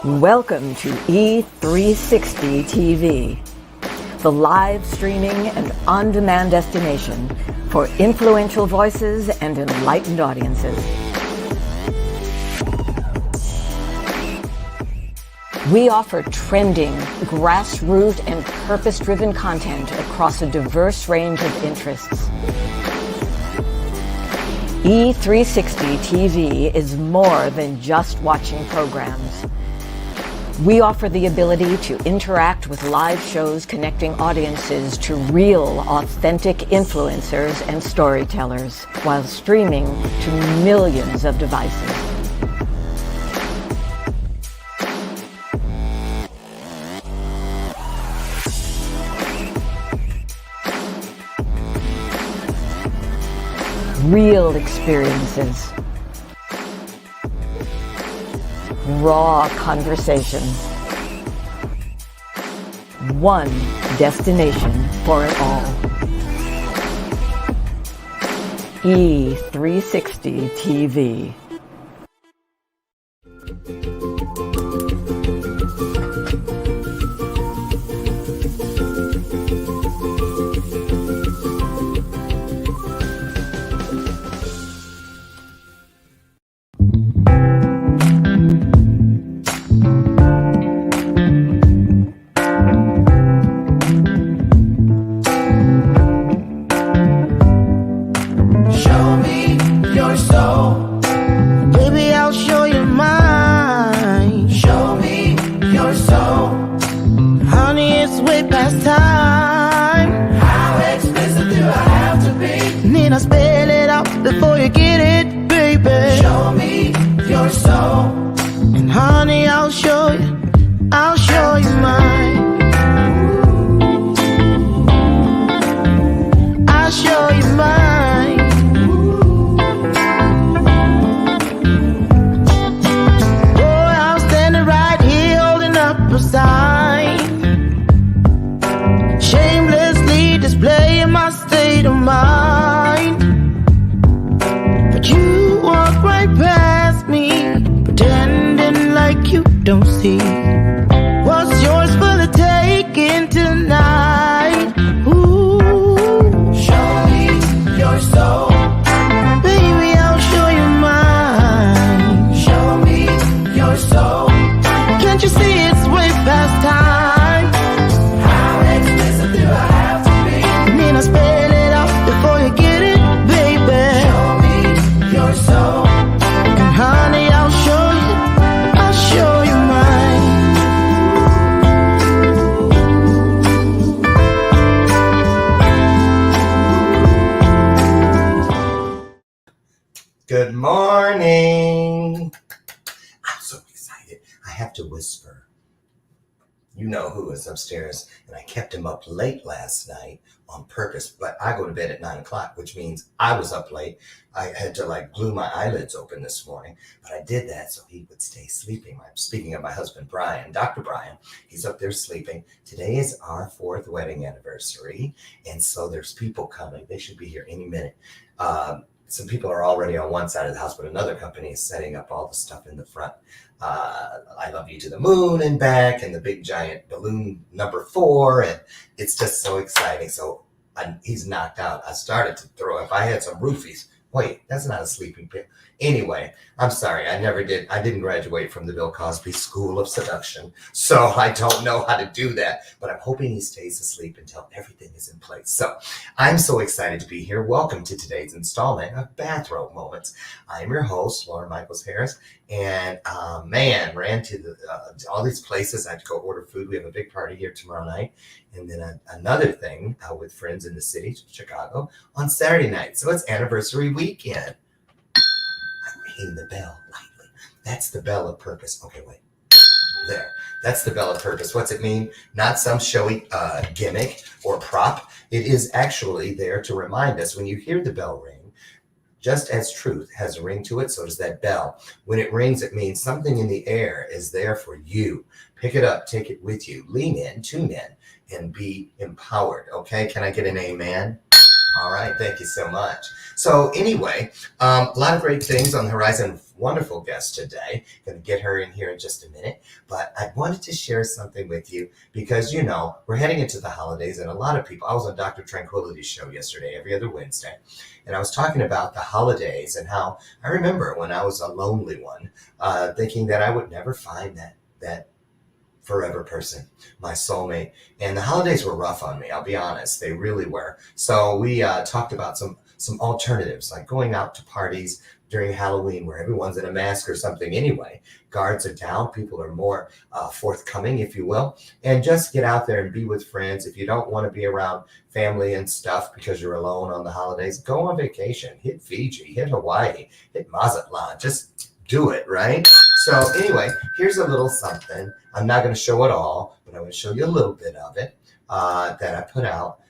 Welcome to E360 TV, the live streaming and on-demand destination for influential voices and enlightened audiences. We offer trending, grassroots, and purpose-driven content across a diverse range of interests. E360 TV is more than just watching programs. We offer the ability to interact with live shows connecting audiences to real, authentic influencers and storytellers while streaming to millions of devices. Real experiences. Raw conversation. One destination for it all. E360 TV. Don't see what's yours for the taking tonight. Ooh, show me your soul, baby. I'll show you mine. Show me your soul. Can't you see it's way past time? How explicit do I have to be? Need I spell it out before you get it, baby? Show me your soul, and honey, I'll show you. I'll show you. Good morning. I'm so excited. I have to whisper. You know who is upstairs, and I kept him up late last night on purpose, but I go to bed at 9 o'clock, which means I was up late. I had to glue my eyelids open this morning, but I did that so he would stay sleeping. I'm speaking of my husband, Brian, Dr. Brian. He's up there sleeping. Today is our 4th wedding anniversary, and so there's people coming. They should be here any minute. Some people are already on one side of the house, but another company is setting up all the stuff in the front. I love you to the moon and back, and the big giant balloon number 4, and it's just so exciting. So he's knocked out. I started to throw, if I had some roofies. Wait, that's not a sleeping pill. Anyway, I'm sorry. I didn't graduate from the Bill Cosby School of Seduction, so I don't know how to do that, but I'm hoping he stays asleep until everything is in place. So I'm so excited to be here. Welcome to today's installment of Bathrobe Moments. I'm your host, Lauren Michaels Harris, and ran to all these places. I had to go order food. We have a big party here tomorrow night, and then another thing with friends in the city, Chicago, on Saturday night. So it's anniversary weekend. I'm ringing the bell lightly. That's the bell of purpose. Okay, wait. There. That's the bell of purpose. What's it mean? Not some showy gimmick or prop. It is actually there to remind us when you hear the bell ring, just as truth has a ring to it, so does that bell. When it rings, it means something in the air is there for you. Pick it up, take it with you, lean in, tune in, and be empowered. Okay, can I get an amen? All right, thank you so much. So anyway, a lot of great things on the horizon. wonderful guest today. Going to get her in here in just a minute. But I wanted to share something with you because, you know, we're heading into the holidays and a lot of people, I was on Dr. Tranquility's show yesterday, every other Wednesday, and I was talking about the holidays and how I remember when I was a lonely one, thinking that I would never find that forever person, my soulmate. And the holidays were rough on me, I'll be honest. They really were. So we talked about some alternatives, like going out to parties during Halloween where everyone's in a mask or something anyway. Guards are down. People are more forthcoming, if you will. And just get out there and be with friends. If you don't want to be around family and stuff because you're alone on the holidays, go on vacation. Hit Fiji, hit Hawaii, hit Mazatlan. Just do it, right? So anyway, here's a little something. I'm not going to show it all, but I'm going to show you a little bit of it that I put out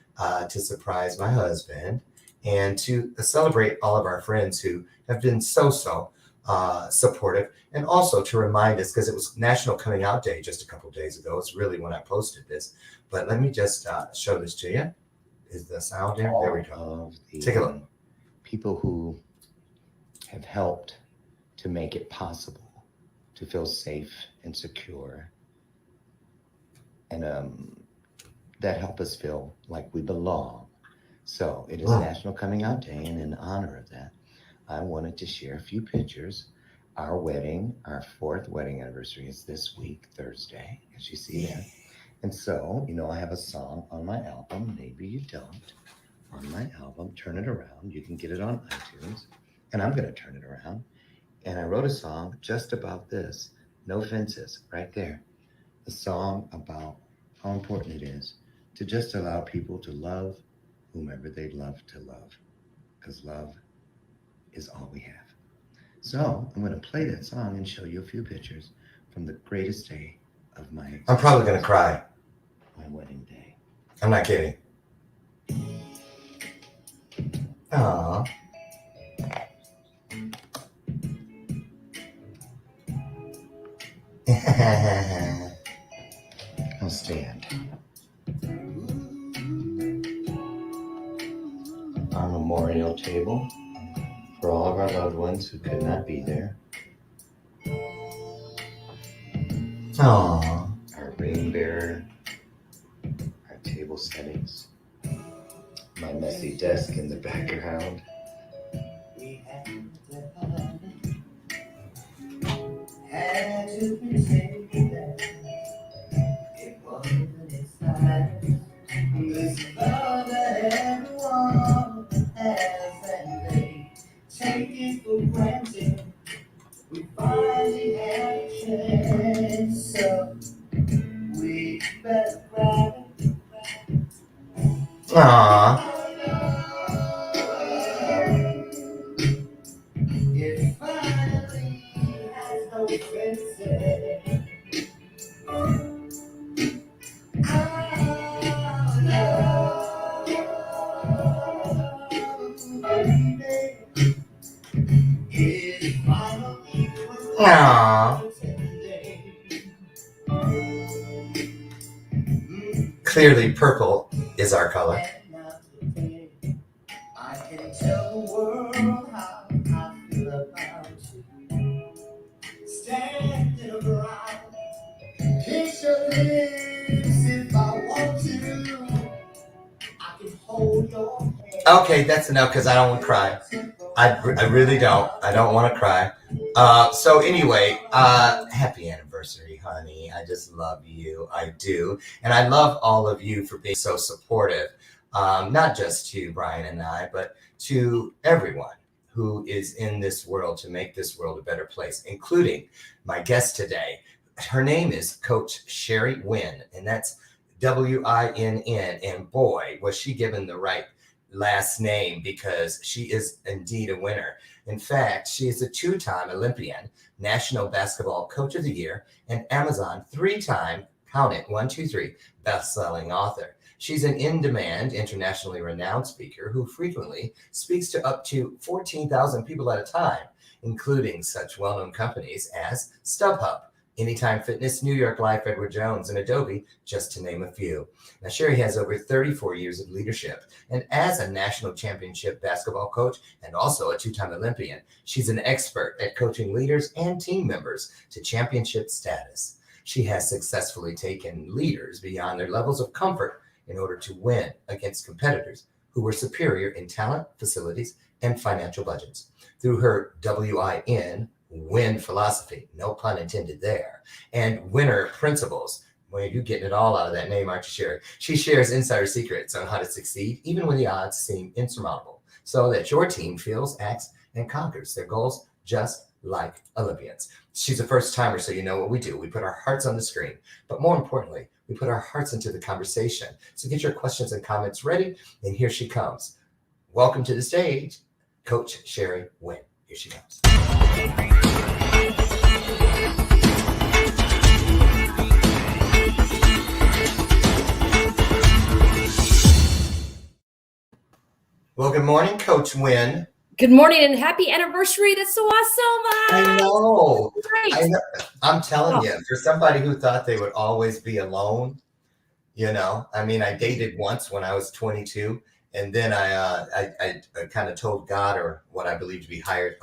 to surprise my husband and to celebrate all of our friends who have been so supportive, and also to remind us, because it was National Coming Out Day just a couple of days ago. It's really when I posted this. But let me just show this to you. Is the sound here? There we go. Take a look. People who have helped to make it possible to feel safe and secure, and that help us feel like we belong. So it is National Coming Out Day, and in honor of that, I wanted to share a few pictures. Our wedding, our 4th wedding anniversary is this week, Thursday, as you see there. And so, you know, I have a song on my album, maybe you don't, on my album, Turn It Around. You can get it on iTunes, and I'm going to turn it around. And I wrote a song just about this, no fences, right there. A song about how important it is to just allow people to love whomever they love to love, because love is all we have. So I'm going to play that song and show you a few pictures from the greatest day of my I'm probably going to cry. My wedding day. I'm not kidding. Aww. I'll stand. Our memorial table for all of our loved ones who could not be there. Aww. Our ring bearer, our table settings, my messy desk in the background. Had to pretend that it wasn't inside. This love that everyone has and they take it for granted. We finally had a chance, so we better grab it. Aww. It finally has no fences. Aww. Clearly, purple is our color. I can tell the world how I feel about you. Standing around, kiss your lips if I want to. I can hold your hand. Okay, that's enough because I don't want to cry. I really don't. I don't want to cry. So anyway, happy anniversary, honey. I just love you. I do. And I love all of you for being so supportive. Not just to Brian and I, but to everyone who is in this world to make this world a better place, including my guest today. Her name is Coach Sherry Winn, and that's Winn. And boy, was she given the right last name, because she is indeed a winner. In fact, she is a 2-time Olympian, National Basketball Coach of the Year, and Amazon 3-time, count it, 1, 2, 3, best-selling author. She's an in-demand, internationally renowned speaker who frequently speaks to up to 14,000 people at a time, including such well-known companies as StubHub, Anytime Fitness, New York Life, Edward Jones, and Adobe, just to name a few. Now, Sherry has over 34 years of leadership, and as a national championship basketball coach and also a two-time Olympian, she's an expert at coaching leaders and team members to championship status. She has successfully taken leaders beyond their levels of comfort in order to win against competitors who were superior in talent, facilities, and financial budgets. Through her Winn philosophy, no pun intended there, and winner principles. Well, you're getting it all out of that name, aren't you, Sherry? She shares insider secrets on how to succeed, even when the odds seem insurmountable, so that your team feels, acts, and conquers their goals just like Olympians. She's a first timer, so you know what we do. We put our hearts on the screen, but more importantly, we put our hearts into the conversation. So get your questions and comments ready, and here she comes. Welcome to the stage, Coach Sherry Winn. Here she comes. Well, good morning, Coach Winn. Good morning and happy anniversary. That's so awesome. I know. Great. I know. I'm telling you, for somebody who thought they would always be alone, I mean, I dated once when I was 22, and then I kind of told God, or what I believe to be higher,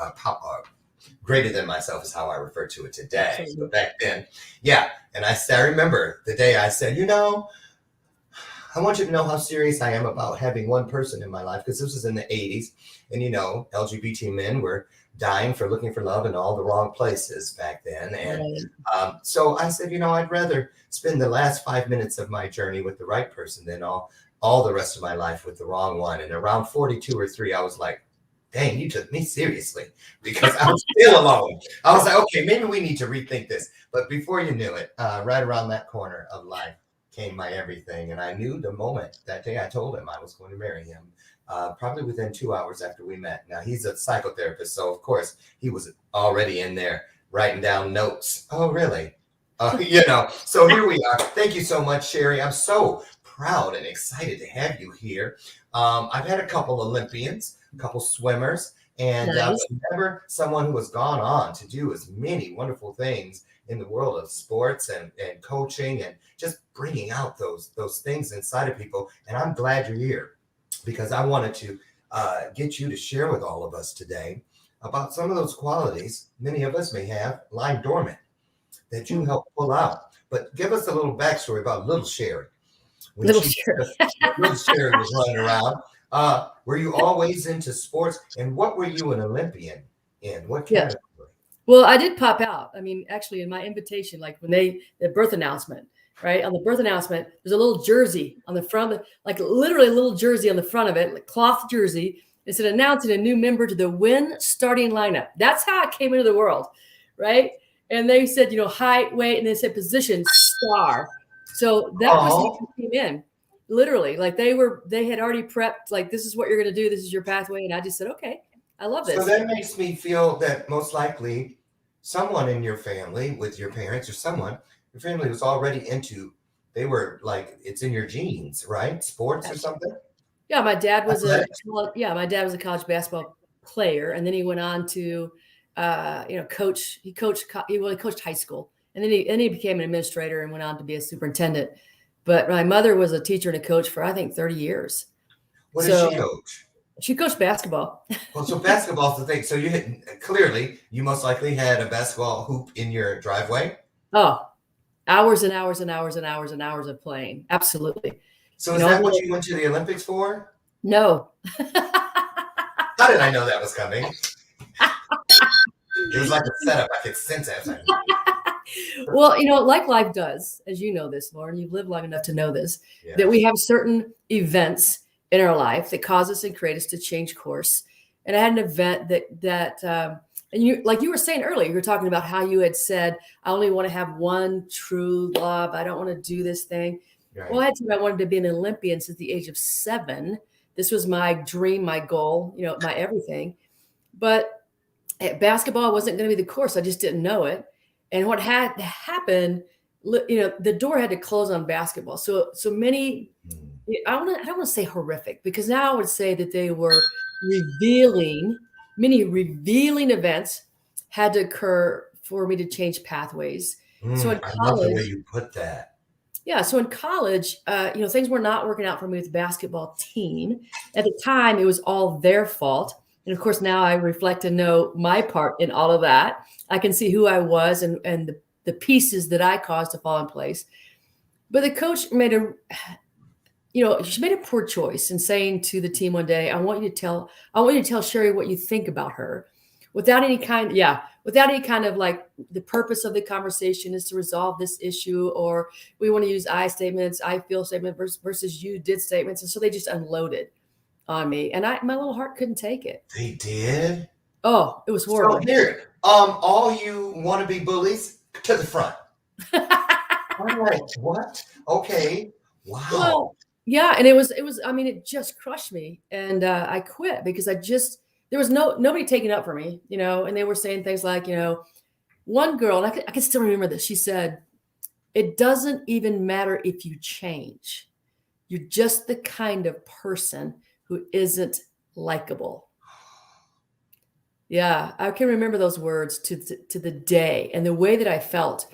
greater than myself is how I refer to it today. So back then, yeah. And I remember the day I said, I want you to know how serious I am about having one person in my life, because this was in the 80s. And, LGBT men were dying for looking for love in all the wrong places back then. And so I said, I'd rather spend the last 5 minutes of my journey with the right person than all the rest of my life with the wrong one. And around 42 or 3, I was like, dang, you took me seriously, because I was still alone. I was like, okay, maybe we need to rethink this. But before you knew it, right around that corner of life came my everything. And I knew the moment that day I told him I was going to marry him, probably within 2 hours after we met. Now, he's a psychotherapist, so of course he was already in there writing down notes. Oh, really? So here we are. Thank you so much, Sherry. I'm so proud and excited to have you here. I've had a couple Olympians, a couple swimmers, and never someone who has gone on to do as many wonderful things in the world of sports and coaching and just bringing out those things inside of people. And I'm glad you're here, because I wanted to get you to share with all of us today about some of those qualities many of us may have lying dormant that you help pull out. But give us a little backstory about little Sherry. Little Sherry was running around. Were you always into sports? And what were you an Olympian in? What category? Well, I did pop out. I mean, actually, in my invitation, like when the birth announcement, right? On the birth announcement, there's a little jersey on the front, like literally a little jersey on the front of it, like cloth jersey. It said announcing a new member to the Winn starting lineup. That's how it came into the world, right? And they said, height, weight, and they said position, star. So that was how it came in. Literally, like they had already prepped, like, this is what you're going to do. This is your pathway. And I just said, okay, I love this. So that makes me feel that most likely someone in your family, with your parents or someone, your family was already they were like, it's in your genes, right? Sports or something? Yeah, my dad was a college basketball player, and then he went on to coach. He coached high school, and then he became an administrator and went on to be a superintendent. But my mother was a teacher and a coach for, I think, 30 years. What did she coach? She coached basketball. Well, so basketball's the thing. So you most likely had a basketball hoop in your driveway. Oh, hours and hours and hours and hours and hours of playing. Absolutely. So is that what you went to the Olympics for? No. How did I know that was coming? It was like a setup. I could sense it. Well, like life does, as you know this, Lauren, you've lived long enough to know this, that we have certain events in our life that cause us and create us to change course. And I had an event that and you, like you were saying earlier, you were talking about how you had said, I only want to have one true love. I don't want to do this thing. Right. Well, I had said I wanted to be an Olympian since the age of 7. This was my dream, my goal, my everything. But basketball wasn't going to be the course. I just didn't know it. And what had happened, the door had to close on basketball. So many, I don't want to say horrific, because now I would say that they were many revealing events had to occur for me to change pathways. So in I love the way college, you put that. yeah, so in college, things were not working out for me with the basketball team. At the time, it was all their fault. And of course, now I reflect and know my part in all of that. I can see who I was and the pieces that I caused to fall in place. But the coach she made a poor choice in saying to the team one day, I want you to tell Sherry what you think about her without any kind of like the purpose of the conversation is to resolve this issue, or we want to use I statements, I feel statement versus you did statements. And so they just unloaded on me and my little heart couldn't take it. They did? Oh, it was horrible. So here, all you wannabe bullies to the front. I'm like, what? Okay. Wow. Well, yeah. And it just crushed me. And I quit because there was nobody taking up for me, and they were saying things like, one girl, and I can still remember this. She said, it doesn't even matter if you change. You're just the kind of person who isn't likable. Yeah. I can remember those words to the day and the way that I felt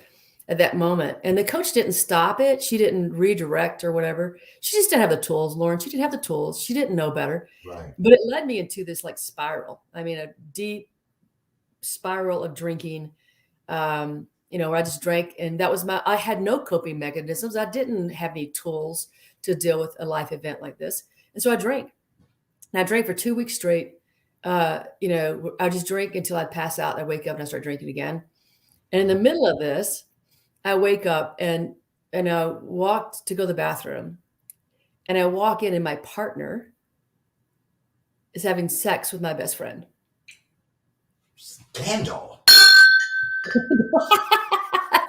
at that moment. And the coach didn't stop it. She didn't redirect or whatever. She just didn't have the tools, Lauren. She didn't have the tools. She didn't know better. Right. But it led me into this like spiral. I mean, a deep spiral of drinking, where I just drank. And that was I had no coping mechanisms. I didn't have any tools to deal with a life event like this. And so I drank. And I drank for 2 weeks straight. I just drink until I'd pass out. I wake up and I start drinking again. And in the middle of this, I wake up and I walked to go to the bathroom, and I walk in and my partner is having sex with my best friend. Scandal.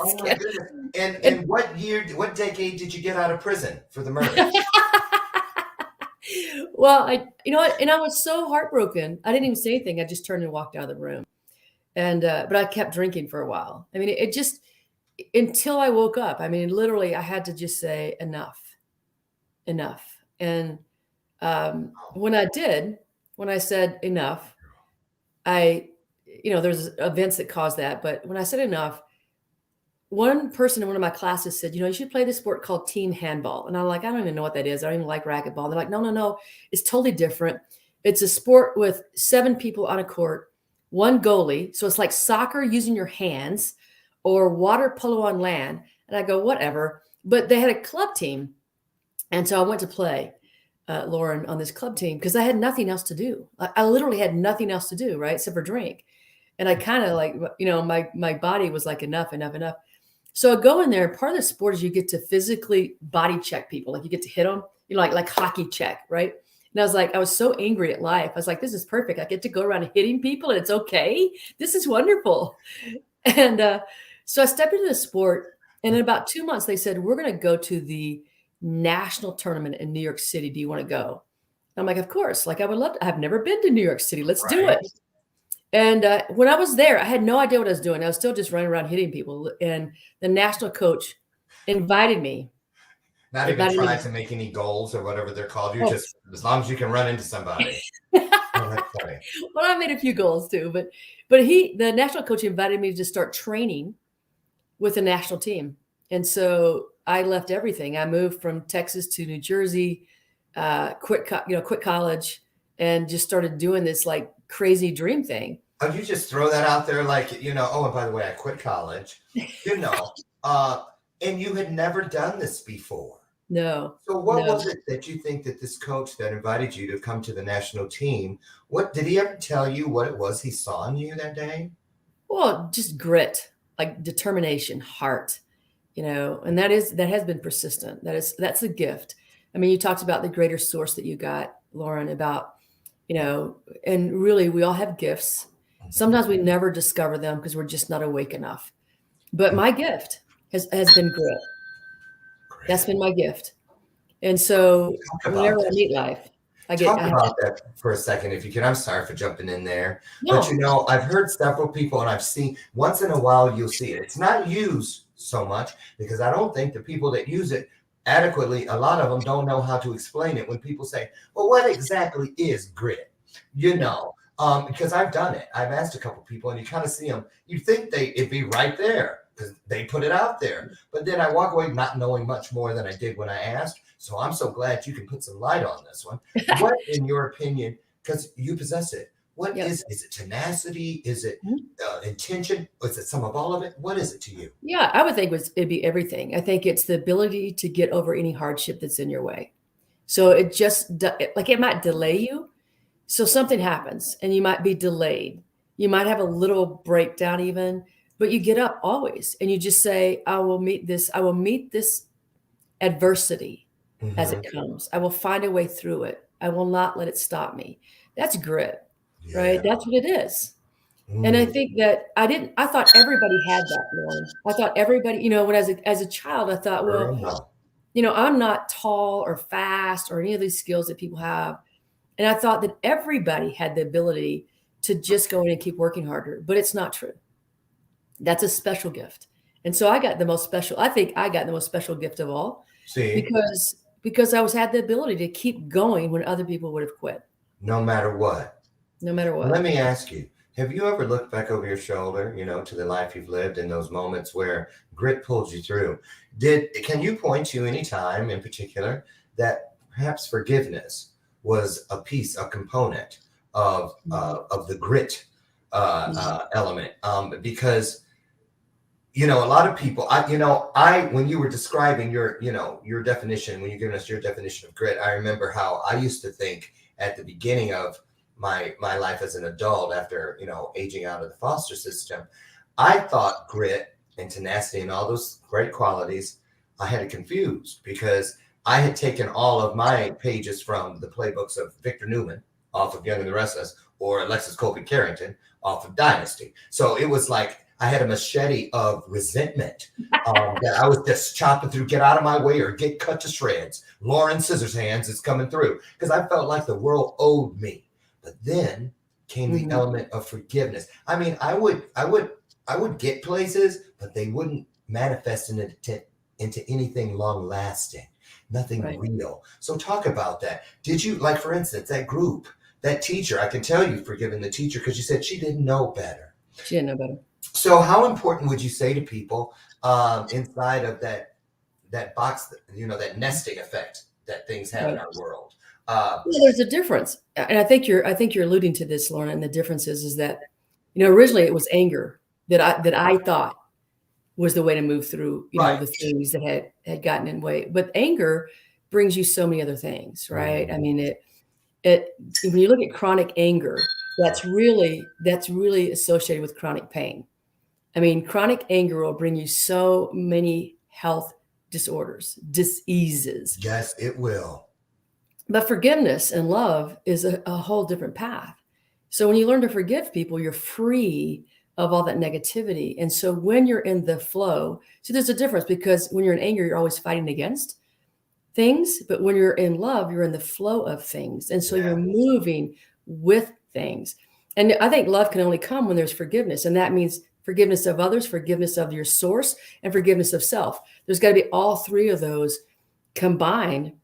Oh my goodness. And what decade did you get out of prison for the murder? Well, and I was so heartbroken. I didn't even say anything. I just turned and walked out of the room. And, but I kept drinking for a while. I mean, it just, until I woke up, I mean, literally I had to just say enough. And, when I said enough, there's events that cause that, but when I said enough, one person in one of my classes said, you should play this sport called team handball. And I'm like, I don't even know what that is. I don't even like racquetball. They're like, no, it's totally different. It's a sport with 7 people on a court, 1 goalie. So it's like soccer using your hands or water polo on land. And I go, whatever. But they had a club team. And so I went to play, Lauren, on this club team because I had nothing else to do. I literally had nothing else to do, right, except for drink. And I kind of like, my body was like, enough. So I go in there. Part of the sport is you get to physically body check people. Like you get to hit them, like hockey check, right? And I was so angry at life. I was like, this is perfect. I get to go around hitting people and it's okay. This is wonderful. And so I stepped into the sport, and in about 2 months, they said, we're going to go to the national tournament in New York City. Do you want to go? I'm like, of course. Like I would love to. I've never been to New York City. Let's do it. And when I was there, I had no idea what I was doing. I was still just running around hitting people. And the national coach invited me. Not even trying to make any goals or whatever they're called. You're just, as long as you can run into somebody. Oh, that's funny. Well, I made a few goals too, but the national coach invited me to start training with the national team. And so I left everything. I moved from Texas to New Jersey, quit college, and just started doing this like crazy dream thing. Oh, you just throw that out there like, oh, and by the way, I quit college, and you had never done this before. No. So what was it that you think that this coach that invited you to come to the national team, what did he ever tell you what it was he saw in you that day? Well, just grit, like determination, heart, and that has been persistent. That's a gift. I mean, you talked about the greater source that you got, Lauren, about, and really we all have gifts. Sometimes we never discover them because we're just not awake enough. But my gift has been grit. That's been my gift. And so whenever I meet life, Talk about that for a second, if you can. I'm sorry for jumping in there. No. But, I've heard several people, and I've seen once in a while, you'll see it. It's not used so much because I don't think the people that use it adequately, a lot of them don't know how to explain it. When people say, well, what exactly is grit? Because I've done it. I've asked a couple people, and you kind of see them. You think it'd be right there. because they put it out there. But then I walk away not knowing much more than I did when I asked. So I'm so glad you can put some light on this one. What, in your opinion, because you possess it, what is it tenacity? Is it intention? Is it some of all of it? What is it to you? Yeah, I would think it'd be everything. I think it's the ability to get over any hardship that's in your way. So it just like it might delay you. So something happens and you might be delayed. You might have a little breakdown even, but you get up always and you just say, I will meet this adversity as it comes. I will find a way through it. I will not let it stop me. That's grit, right? That's what it is. And I think that I thought everybody had that, Lauren. I thought everybody, when as a child, I thought, well, I'm not tall or fast or any of these skills that people have. And I thought that everybody had the ability to just go in and keep working harder, but it's not true. That's a special gift. And so I think I got the most special gift of all. See? Because I had the ability to keep going when other people would have quit. No matter what. No matter what. Let me ask you, have you ever looked back over your shoulder, to the life you've lived in those moments where grit pulled you through? Can you point to any time in particular that perhaps forgiveness was a component of the grit element? Because a lot of people, when you were describing your definition, when you're giving us your definition of grit, I remember how I used to think at the beginning of my life as an adult after, aging out of the foster system. I thought grit and tenacity and all those great qualities, I had it confused because I had taken all of my pages from the playbooks of Victor Newman off of Young and the Restless or Alexis Colby Carrington off of Dynasty. So it was like I had a machete of resentment that I was just chopping through, get out of my way or get cut to shreds. Lauren Scissorhands is coming through because I felt like the world owed me. But then came the element of forgiveness. I mean, I would get places, but they wouldn't manifest into anything long lasting, nothing real. So talk about that. Did you, like, for instance, that group, that teacher, I can tell you've forgiven the teacher because you said she didn't know better. She didn't know better. So how important would you say to people inside of that box, that nesting effect that things have in our world? There's a difference. And I think you're alluding to this, Lauren, and the difference is that, originally it was anger that I thought was the way to move through, the things that had gotten in way. But anger brings you so many other things, right? I mean, when you look at chronic anger, that's really associated with chronic pain. I mean, chronic anger will bring you so many health disorders, diseases. Yes, it will. But forgiveness and love is a whole different path. So when you learn to forgive people, you're free of all that negativity. And so when you're in the flow, there's a difference because when you're in anger, you're always fighting against things. But when you're in love, you're in the flow of things. And so you're moving with things. And I think love can only come when there's forgiveness. And that means forgiveness of others, forgiveness of your source, and forgiveness of self. There's got to be all three of those combined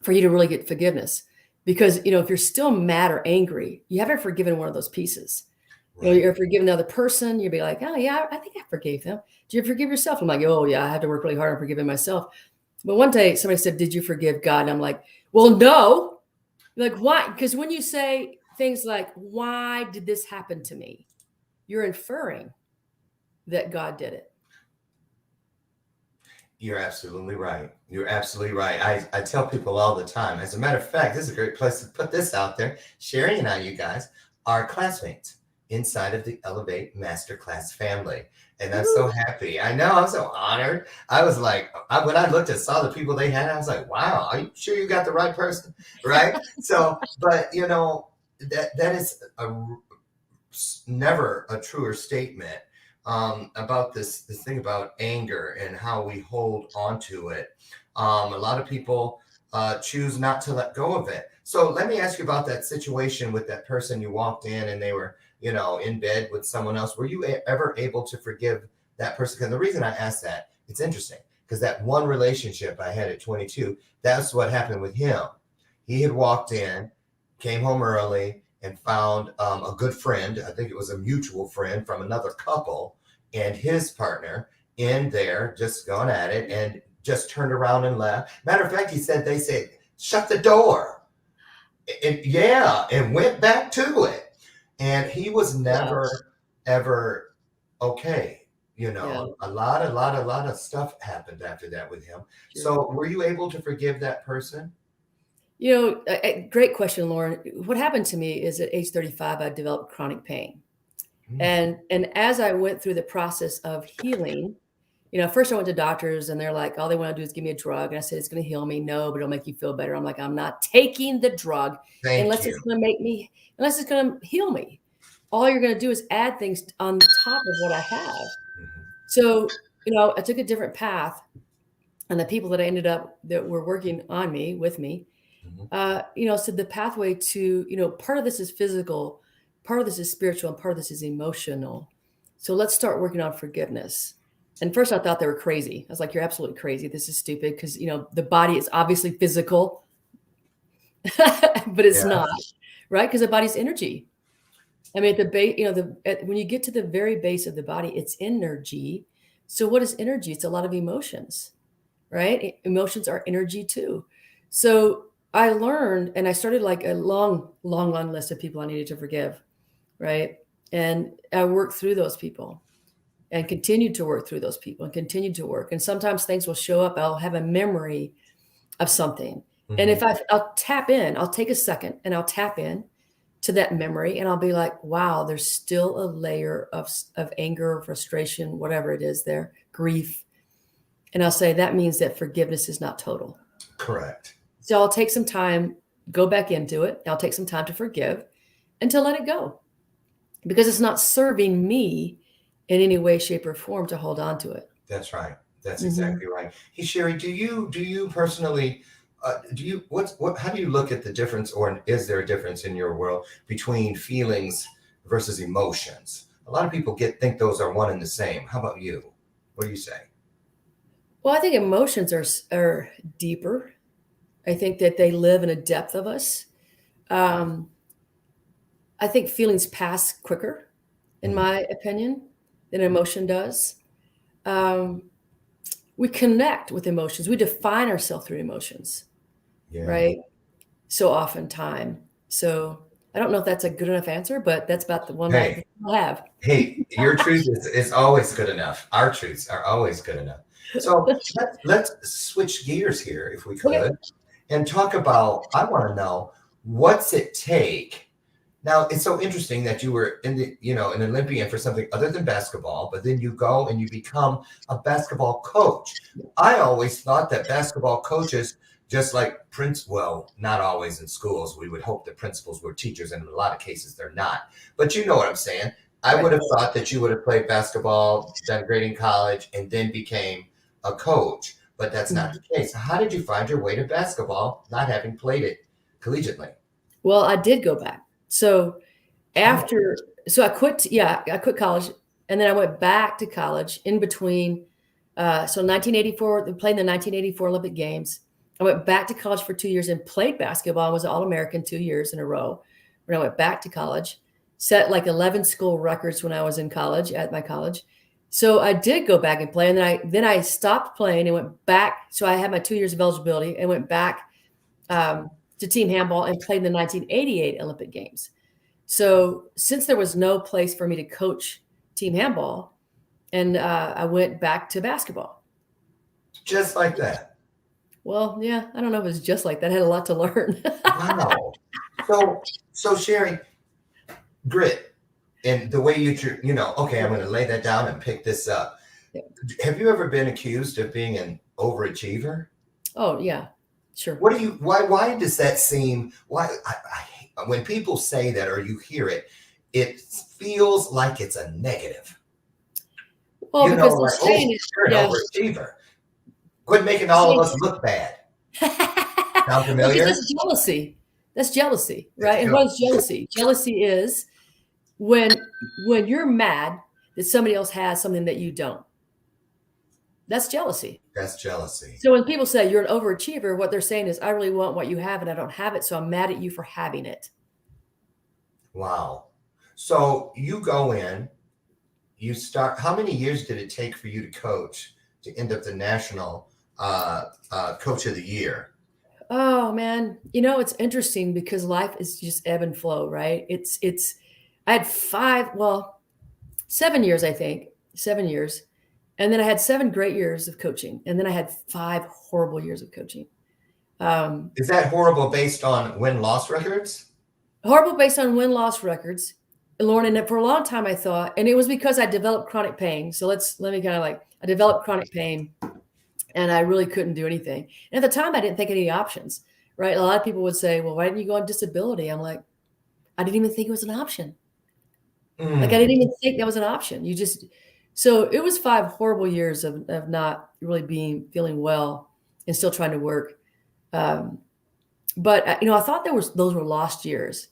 for you to really get forgiveness. Because, if you're still mad or angry, you haven't forgiven one of those pieces. Right. You're forgiving the other person, you'll be like, oh yeah, I think I forgave them. Do you forgive yourself? I'm like, oh yeah, I had to work really hard on forgiving myself. But one day somebody said, did you forgive God? And I'm like, well, no. Like, why? Because when you say things like, why did this happen to me? You're inferring that God did it. You're absolutely right. You're absolutely right. I tell people all the time, as a matter of fact, this is a great place to put this out there. Sherry and I, you guys, are classmates inside of the Elevate Masterclass family. And I'm so happy. I know, I'm so honored. I was like, when I looked and saw the people they had, I was like, wow, are you sure you got the right person? Right? So, but that is never a truer statement about this thing about anger and how we hold on to it. A lot of people choose not to let go of it. So let me ask you about that situation with that person you walked in and they were, in bed with someone else. Were you ever able to forgive that person? Because the reason I asked that, it's interesting because that one relationship I had at 22, that's what happened with him. He had walked in, came home early, and found a good friend. I think it was a mutual friend from another couple and his partner. in there, just going at it, and just turned around and left. Matter of fact, they said, shut the door. And went back to it. And he was never, ever okay. You know, a lot of stuff happened after that with him. Sure. So were you able to forgive that person? You know, great question, Lauren. What happened to me is at age 35, I developed chronic pain. And as I went through the process of healing, you know, first I went to doctors and they're like, all they want to do is give me a drug. And I said, it's going to heal me. No, but it'll make you feel better. I'm like, I'm not taking the drug unless it's going to heal me. All you're going to do is add things on top of what I have. So, you know, I took a different path, and the people that I ended up that were working on me with me, you know, said the pathway to, you know, part of this is physical, part of this is spiritual, and part of this is emotional. So let's start working on forgiveness. And first I thought they were crazy. I was like, you're absolutely crazy. This is stupid because, you know, the body is obviously physical, but it's not, right? Because the body's energy. I mean, at the base, you know, when you get to the very base of the body, it's energy. So what is energy? It's a lot of emotions, right? Emotions are energy too. So I learned, and I started like a long list of people I needed to forgive, right? And I worked through those people and continued to work through those people and continued to work. And sometimes things will show up. I'll have a memory of something. And if I'll tap in, I'll take a second and I'll tap in to that memory, and I'll be like, wow, there's still a layer of anger, frustration, whatever it is there, grief. And I'll say, that means that forgiveness is not total. Correct. So I'll take some time, go back into it. I'll take some time to forgive and to let it go, because it's not serving me in any way, shape, or form to hold on to it. That's right. That's exactly right. Hey, Sherry, do you personally, how do you look at the difference, or is there a difference in your world between feelings versus emotions? A lot of people think those are one and the same. How about you? What do you say? Well, I think emotions are deeper. I think that they live in a depth of us. I think feelings pass quicker, in my opinion, than emotion does. We connect with emotions. We define ourselves through emotions, right? So oftentimes. So I don't know if that's a good enough answer, but that's about the one I have. Hey, your truth is always good enough. Our truths are always good enough. So let's switch gears here, if we could, and talk about, I want to know, what's it take? Now, it's so interesting that you were an Olympian for something other than basketball, but then you go and you become a basketball coach. I always thought that basketball coaches, just like not always in schools, we would hope the principals were teachers, and in a lot of cases they're not. But you know what I'm saying? I would have thought that you would have played basketball, done great in college, and then became a coach. But that's not the case. How did you find your way to basketball, not having played it collegiately? Well, I did go back. So I quit college, and then I went back to college in between. So 1984, they played in the 1984 Olympic Games. I went back to college for 2 years and played basketball. I was an All-American 2 years in a row. When I went back to college, set like 11 school records when I was in college, at my college. So I did go back and play, and then I stopped playing and went back. So I had my 2 years of eligibility and went back to team handball and played in the 1988 Olympic Games. So since there was no place for me to coach team handball, and I went back to basketball. Just like that. Well, yeah, I don't know if it was just like that. I had a lot to learn. Wow. So Sherry, grit, and the way okay, I'm going to lay that down and pick this up. Yeah. Have you ever been accused of being an overachiever? Oh, yeah. Sure. Why does that seem, when people say that, or you hear it, it feels like it's a negative. Well, because you're an overachiever. Quit making all of us look bad. Sound familiar? Because that's jealousy. That's jealousy, right? And what is jealousy? Jealousy is when you're mad that somebody else has something that you don't. That's jealousy. That's jealousy. So when people say you're an overachiever, what they're saying is, I really want what you have and I don't have it, so I'm mad at you for having it. Wow. So you go in, you start, how many years did it take for you to coach to end up the national coach of the year? Oh man, it's interesting because life is just ebb and flow, right? I had 7 years, I think, 7 years. And then I had 7 great years of coaching. And then I had 5 horrible years of coaching. Is that horrible based on win-loss records? Horrible based on win-loss records, Lauren. And for a long time I thought, and it was because I developed chronic pain. So let me kind of I developed chronic pain and I really couldn't do anything. And at the time I didn't think any options, right? A lot of people would say, well, why didn't you go on disability? I'm like, I didn't even think it was an option. Like I didn't even think that was an option. So it was 5 horrible years of not really feeling well and still trying to work. But I thought those were lost years.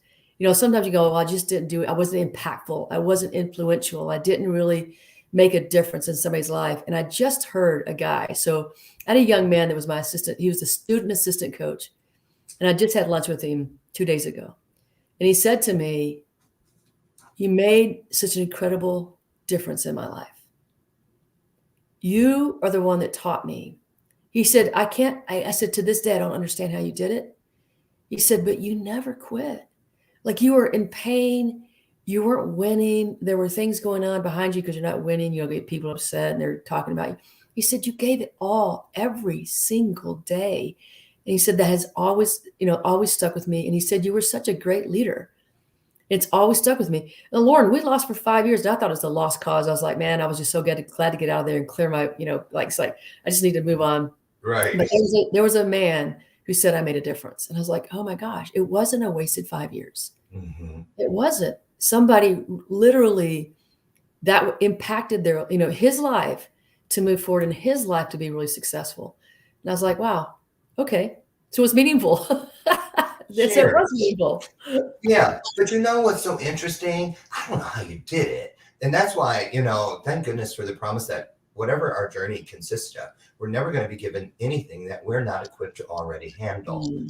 Sometimes you go, well, I just didn't do it. I wasn't impactful. I wasn't influential. I didn't really make a difference in somebody's life. And I just heard a guy. So I had a young man that was my assistant. He was the student assistant coach. And I just had lunch with him 2 days ago. And he said to me, you made such an incredible difference in my life. You are the one that taught me. He said, I said, to this day, I don't understand how you did it. He said, but you never quit. Like you were in pain. You weren't winning. There were things going on behind you because you're not winning. You'll get people upset and they're talking about you. He said, you gave it all every single day. And he said, that has always stuck with me. And he said, you were such a great leader. It's always stuck with me. And Lauren, we lost for 5 years. And I thought it was a lost cause. I was like, man, I was just so glad to get out of there and clear my, it's like, I just need to move on. Right. But there was a man who said I made a difference. And I was like, oh my gosh, it wasn't a wasted 5 years. Mm-hmm. It wasn't. Somebody literally that impacted their, his life to move forward and his life to be really successful. And I was like, wow, okay. So it was meaningful. It was meaningful. Yeah. But what's so interesting? I don't know how you did it. And that's why, thank goodness for the promise that whatever our journey consists of, we're never going to be given anything that we're not equipped to already handle.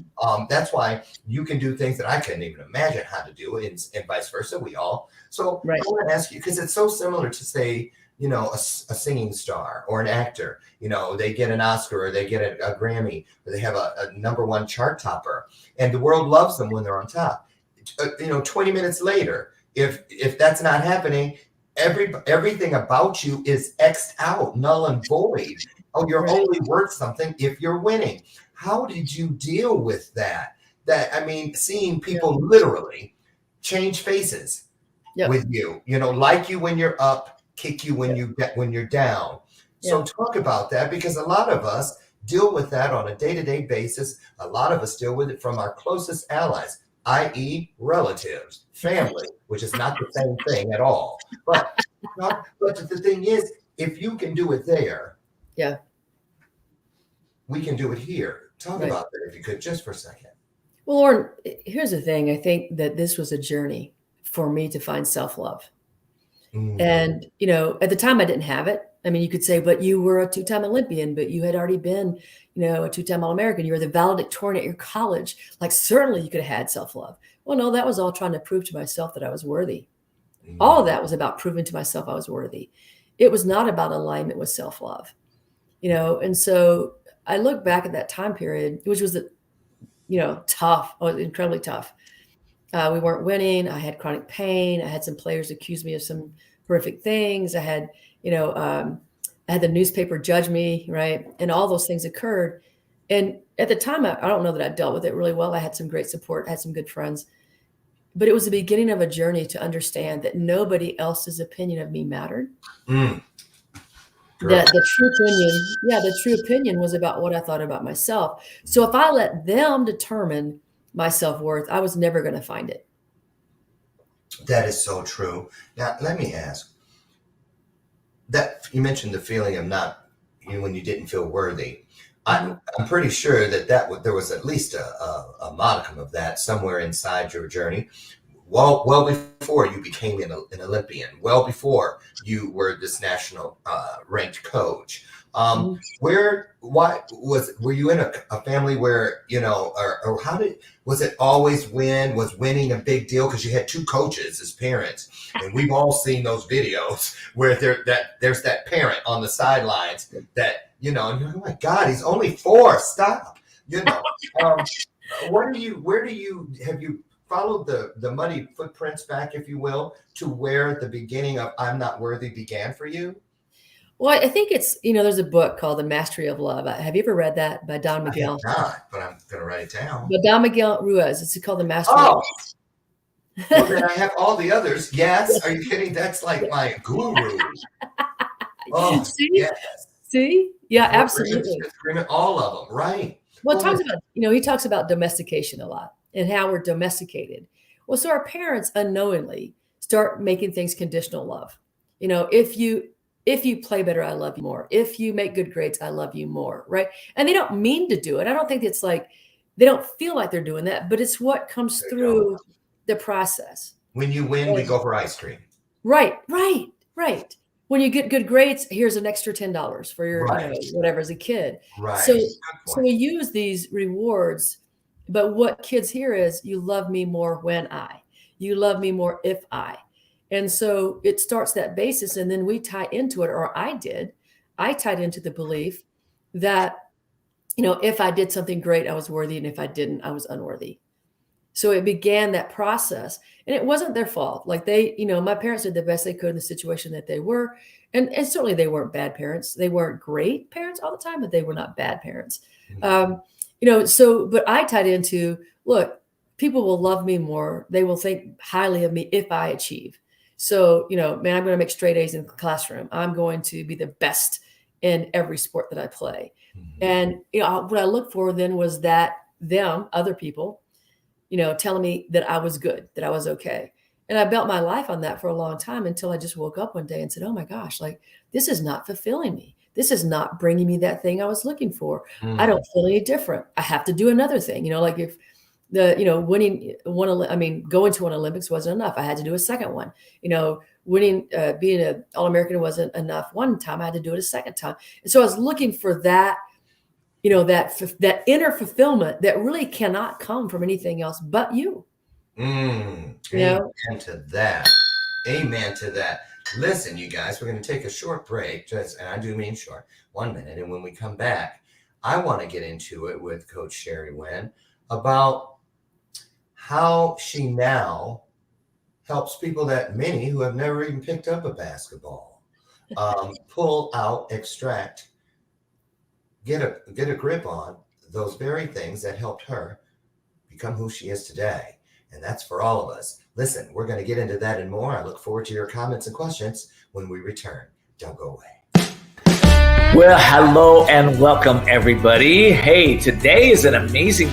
That's why you can do things that I couldn't even imagine how to do, and vice versa. We all. So right. I want to ask you, because it's so similar to say, a singing star or an actor, they get an Oscar or they get a Grammy or they have a #1 chart topper and the world loves them when they're on top. 20 minutes later, if that's not happening, everything about you is X'd out, null and void. Oh, you're only worth something if you're winning. How did you deal with that? Seeing people literally change faces with you, like you when you're up, kick you when you're down. So talk about that, because a lot of us deal with that on a day-to-day basis. A lot of us deal with it from our closest allies, i.e. relatives, family, which is not the same thing at all. But the thing is, if you can do it there, we can do it here. Talk about that if you could, just for a second. Well, Lauren, here's the thing. I think that this was a journey for me to find self-love. And, at the time I didn't have it. I mean, you could say, but you were a 2-time Olympian, but you had already been, a 2-time All-American. You were the valedictorian at your college. Like, certainly you could have had self-love. Well, no, that was all trying to prove to myself that I was worthy. All of that was about proving to myself I was worthy. It was not about alignment with self-love, and so I look back at that time period, which was, tough, incredibly tough. We weren't winning. I had chronic pain. I had some players accuse me of some horrific things. I had, I had the newspaper judge me, right? And all those things occurred. And at the time, I don't know that I dealt with it really well. I had some great support. I had some good friends. But it was the beginning of a journey to understand that nobody else's opinion of me mattered. That the true opinion was about what I thought about myself. So if I let them determine my self-worth, I was never going to find it. That is so true. Now, let me ask, that you mentioned the feeling of not, when you didn't feel worthy. I'm pretty sure that there was at least a modicum of that somewhere inside your journey. well before you became an Olympian, well before you were this national ranked coach. Were you in a family where, or was it always was winning a big deal? Because you had two coaches as parents, and we've all seen those videos where there's that parent on the sidelines that, and you're like, oh my God, he's only 4, stop. Have you followed the muddy footprints back, if you will, to where the beginning of I'm Not Worthy began for you? Well, I think it's, there's a book called The Mastery of Love. Have you ever read that by Don Miguel? I have not, but I'm going to write it down. But Don Miguel Ruiz. It's called The Mastery of Love. Well, then I have all the others. Yes. Are you kidding? That's like my guru. Oh, See? Yes. See? Yeah, absolutely. All of them. Right. Well, he talks about domestication a lot and how we're domesticated. Well, so our parents unknowingly start making things conditional love. If you play better, I love you more. If you make good grades, I love you more, right? And they don't mean to do it. I don't think it's like they don't feel like they're doing that, but it's what comes through the process. When you win, we go for ice cream. Right. When you get good grades, here's an extra $10 for your whatever as a kid. Right. So we use these rewards, but what kids hear is you love me more when you love me more if I. And so it starts that basis, and then we tie into it, or I tied into the belief that, if I did something great, I was worthy. And if I didn't, I was unworthy. So it began that process, and it wasn't their fault. Like my parents did the best they could in the situation that they were. And certainly they weren't bad parents. They weren't great parents all the time, but they were not bad parents. Mm-hmm. But I tied into, look, people will love me more. They will think highly of me if I achieve. So, I'm going to make straight A's in the classroom. I'm going to be the best in every sport that I play. Mm-hmm. And, what I looked for then was that other people, telling me that I was good, that I was okay. And I built my life on that for a long time until I just woke up one day and said, oh my gosh, like this is not fulfilling me. This is not bringing me that thing I was looking for. Mm-hmm. I don't feel any different. I have to do another thing, like if going to an Olympics wasn't enough. I had to do a second one. Winning, being an All-American wasn't enough one time. I had to do it a second time. And so I was looking for that, that inner fulfillment that really cannot come from anything else but you. Amen to that. Amen to that. Listen, you guys, we're going to take a short break, and I do mean short, 1 minute. And when we come back, I want to get into it with Coach Sherry Winn about how she now helps people that many who have never even picked up a basketball, pull out, extract, get a grip on those very things that helped her become who she is today. And that's for all of us. Listen, we're going to get into that and more. I look forward to your comments and questions when we return. Don't go away. Well, hello and welcome, everybody. Hey, today is an amazing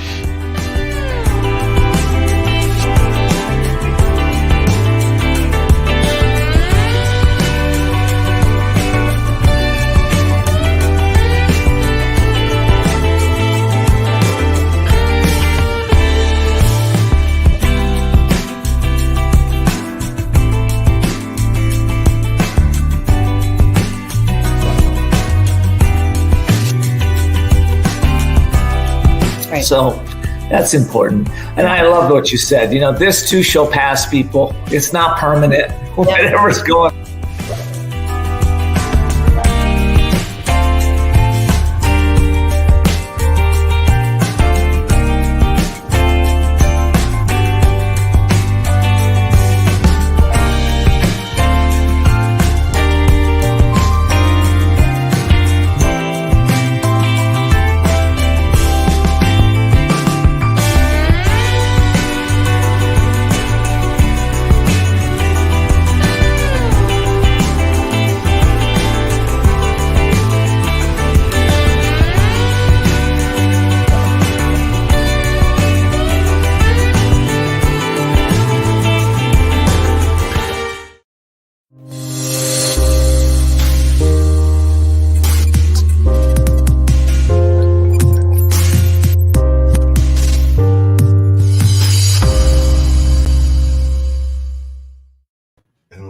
So that's important. And I love what you said. This too shall pass, people. It's not permanent. Whatever's going on.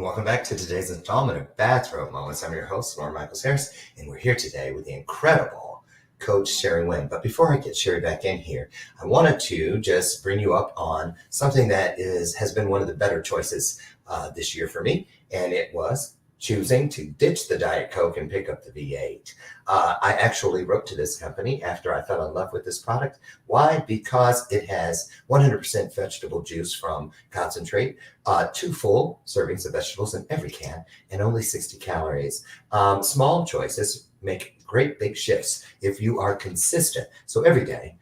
welcome back to today's installment of Bathrobe Moments. I'm your host, Lauren Michaels Harris, and we're here today with the incredible Coach Sherry Winn. But before I get Sherry back in here, I wanted to just bring you up on something that has been one of the better choices this year for me, and it was choosing to ditch the Diet Coke and pick up the V8. I actually wrote to this company after I fell in love with this product. Why? Because it has 100% vegetable juice from concentrate, 2 full servings of vegetables in every can, and only 60 calories. Small choices make great big shifts if you are consistent. So every day,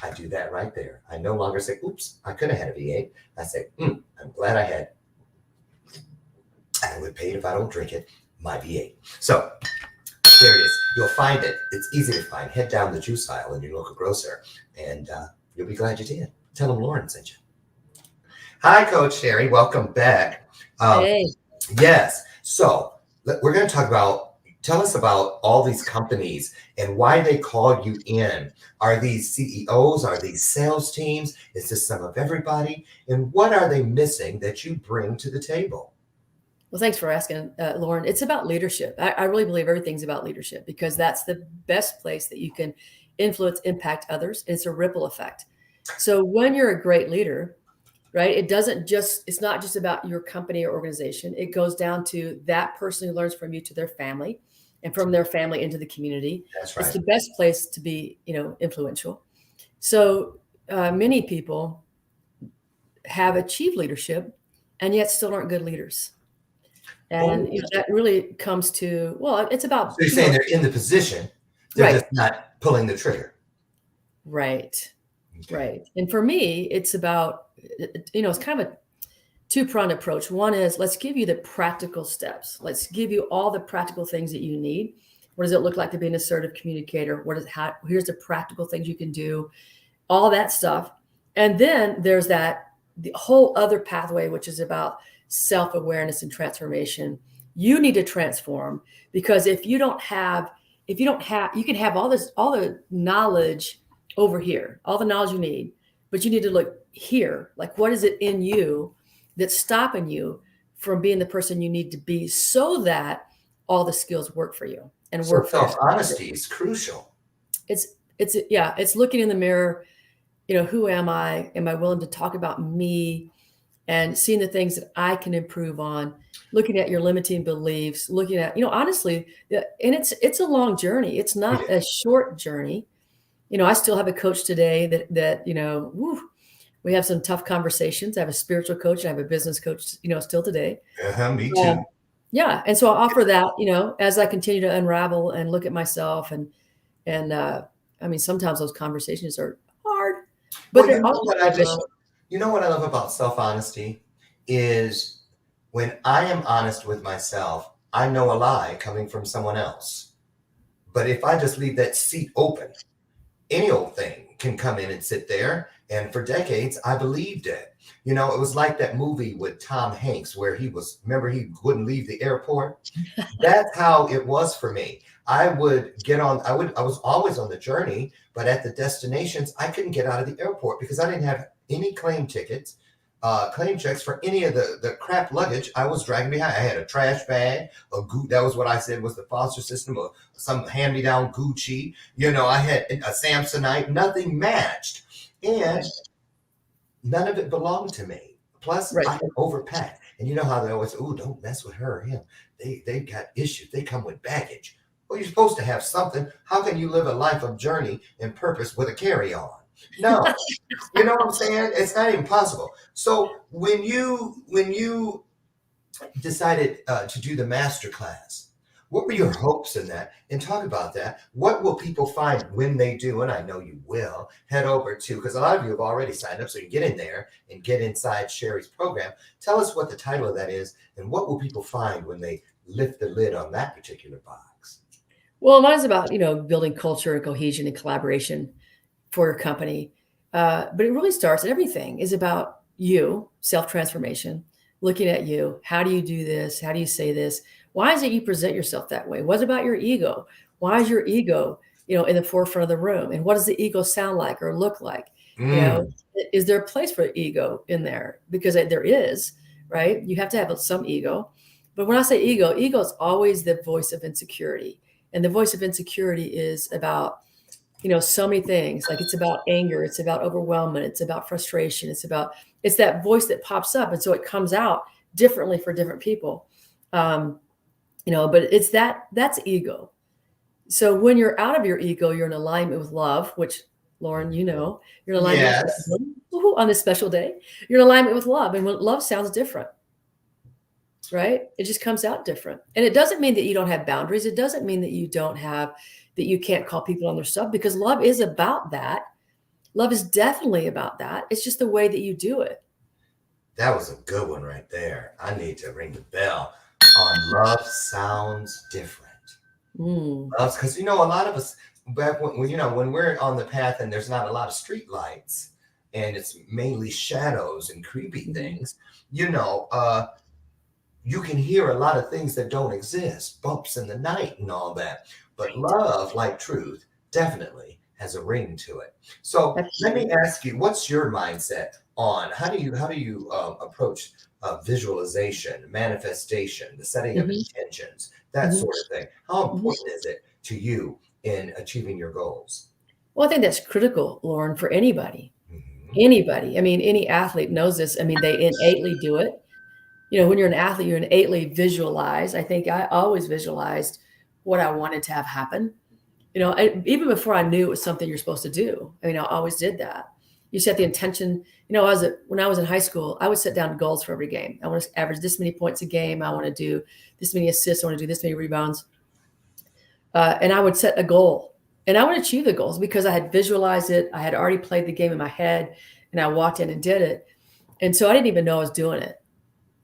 I do that right there. I no longer say, oops, I could have had a V8. I say, I'm glad I had. I would pay it if I don't drink it, my V8. So there it is. You'll find it. It's easy to find. Head down the juice aisle in your local grocer, and you'll be glad you did. Tell them Lauren sent you. Hi, Coach Sherry. Welcome back. Hey. Yes. So we're going to talk about, tell us about all these companies and why they call you in. Are these CEOs? Are these sales teams? Is this some of everybody? And what are they missing that you bring to the table? Well, thanks for asking, Lauren. It's about leadership. I really believe everything's about leadership because that's the best place that you can influence, impact others. It's a ripple effect. So when you're a great leader, right, it's not just about your company or organization. It goes down to that person who learns from you to their family and from their family into the community. That's right. It's the best place to be, influential. So many people have achieved leadership and yet still aren't good leaders. And that really comes to, it's about. So you're saying they're in the position, they're just not pulling the trigger. Right. Okay. Right. And for me, it's about, it's kind of a two-pronged approach. One is let's give you the practical steps. Let's give you all the practical things that you need. What does it look like to be an assertive communicator? Here's the practical things you can do, all that stuff. And then there's the whole other pathway, which is about self-awareness and transformation. You need to transform because if you can have all the knowledge over here, all the knowledge you need, but you need to look here, like what is it in you that's stopping you from being the person you need to be so that all the skills work for you and work for you. Self-honesty is crucial. It's looking in the mirror, who am I? Am I willing to talk about me? And seeing the things that I can improve on, looking at your limiting beliefs, looking at, honestly, and it's a long journey. It's not a short journey. I still have a coach today that we have some tough conversations. I have a spiritual coach and I have a business coach, still today. Me too. Yeah. And so I offer that, as I continue to unravel and look at myself and sometimes those conversations are hard, but they're also You know what I love about self-honesty is when I am honest with myself, I know a lie coming from someone else. But if I just leave that seat open, any old thing can come in and sit there. And for decades, I believed it. It was like that movie with Tom Hanks where remember he wouldn't leave the airport. That's how it was for me. I was always on the journey, but at the destinations, I couldn't get out of the airport because I didn't have any claim tickets, claim checks for any of the crap luggage I was dragging behind. I had a trash bag, that was what I said was the foster system, or some hand-me-down Gucci. I had a Samsonite, nothing matched. And none of it belonged to me. Plus, I had overpacked. And you know how they always say, don't mess with her or him. They got issues. They come with baggage. Well, you're supposed to have something. How can you live a life of journey and purpose with a carry-on? No. You know what I'm saying? It's not even possible. So when you decided to do the master class, what were your hopes in that? And talk about that. What will people find when they do? And I know you will head over to, because a lot of you have already signed up, so you get in there and get inside Sherry's program. Tell us what the title of that is and what will people find when they lift the lid on that particular box? Well, mine's about, building culture and cohesion and collaboration for your company. But it really starts, everything is about you, self-transformation, looking at you. How do you do this? How do you say this? Why is it you present yourself that way? What's about your ego? Why is your ego, in the forefront of the room? And what does the ego sound like or look like? Is there a place for ego in there? Because there is, right? You have to have some ego. But when I say ego is always the voice of insecurity. And the voice of insecurity is about, so many things. Like it's about anger, it's about overwhelmment, it's about frustration, it's that voice that pops up. And so it comes out differently for different people. But that's ego. So when you're out of your ego, you're in alignment with love, which Lauren, you're in alignment Yes. with on this special day. You're in alignment with love. And when love sounds different, right? It just comes out different. And it doesn't mean that you don't have boundaries. It doesn't mean that you can't call people on their stuff, because love is about that. Love is definitely about that. It's just the way that you do it. That was a good one right there. I need to ring the bell on love sounds different. Because, a lot of us, when we're on the path and there's not a lot of street lights and it's mainly shadows and creepy things, you can hear a lot of things that don't exist, bumps in the night and all that. But love, like truth, definitely has a ring to it. So let me ask you, what's your mindset on how do you approach visualization, manifestation, the setting of intentions, that sort of thing? How important is it to you in achieving your goals? Well, I think that's critical, Lauren, for anybody. Anybody. I mean, any athlete knows this. I mean, they innately do it. When you're an athlete, you innately visualize. I think I always visualized what I wanted to have happen. Even before I knew it was something you're supposed to do. I mean, I always did that. You set the intention. When I was in high school, I would set down goals for every game. I want to average this many points a game. I want to do this many assists. I want to do this many rebounds. And I would set a goal. And I would achieve the goals because I had visualized it. I had already played the game in my head, and I walked in and did it. And so I didn't even know I was doing it.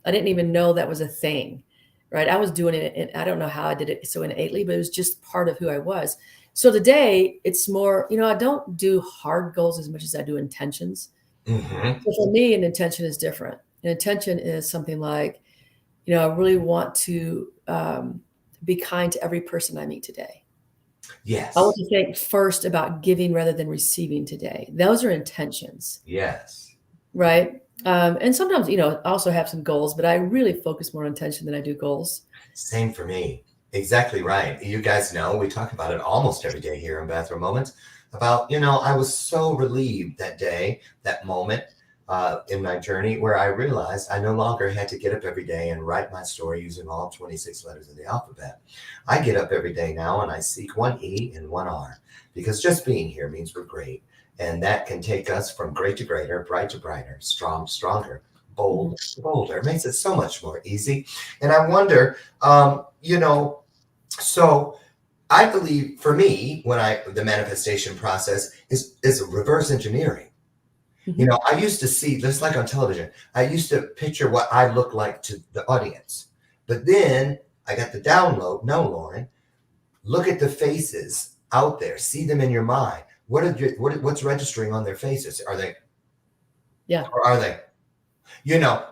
I didn't even know that was a thing, right? I was doing it, and I don't know how I did it so innately, but it was just part of who I was. So today it's more, I don't do hard goals as much as I do intentions. So for me, an intention is different. An intention is something like, I really want to be kind to every person I meet today. Yes. I want to think first about giving rather than receiving today. Those are intentions. Yes. Right. And sometimes, I also have some goals, but I really focus more on intention than I do goals. Same for me. Exactly right. You guys know we talk about it almost every day here in Bathrobe Moments about, I was so relieved that day, that moment in my journey where I realized I no longer had to get up every day and write my story using all 26 letters of the alphabet. I get up every day now and I seek one E and one R, because just being here means we're great. And that can take us from great to greater, bright to brighter, strong, stronger, bold to bolder. It makes it so much more easy. And I wonder, so I believe for me, the manifestation process is reverse engineering. I used to see, just like on television, I used to picture what I look like to the audience. But then I got the download. No, Lauren, look at the faces out there. See them in your mind. What's registering on their faces? Are they? Yeah. Or are they?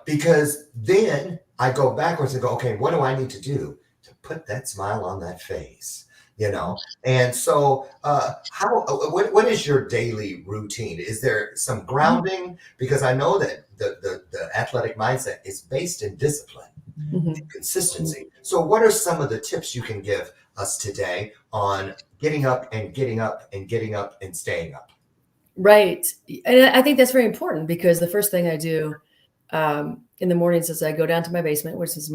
Because then I go backwards and go, okay, what do I need to do to put that smile on that face? And so what is your daily routine? Is there some grounding? Because I know that the athletic mindset is based in discipline, consistency. So what are some of the tips you can give us today on getting up and getting up and getting up and staying up? Right. And I think that's very important, because the first thing I do in the mornings is I go down to my basement, which is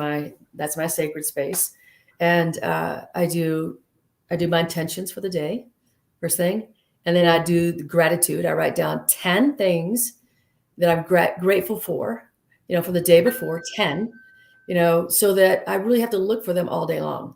that's my sacred space. And I do my intentions for the day, first thing. And then I do the gratitude. I write down 10 things that I'm grateful for the day before, 10, so that I really have to look for them all day long.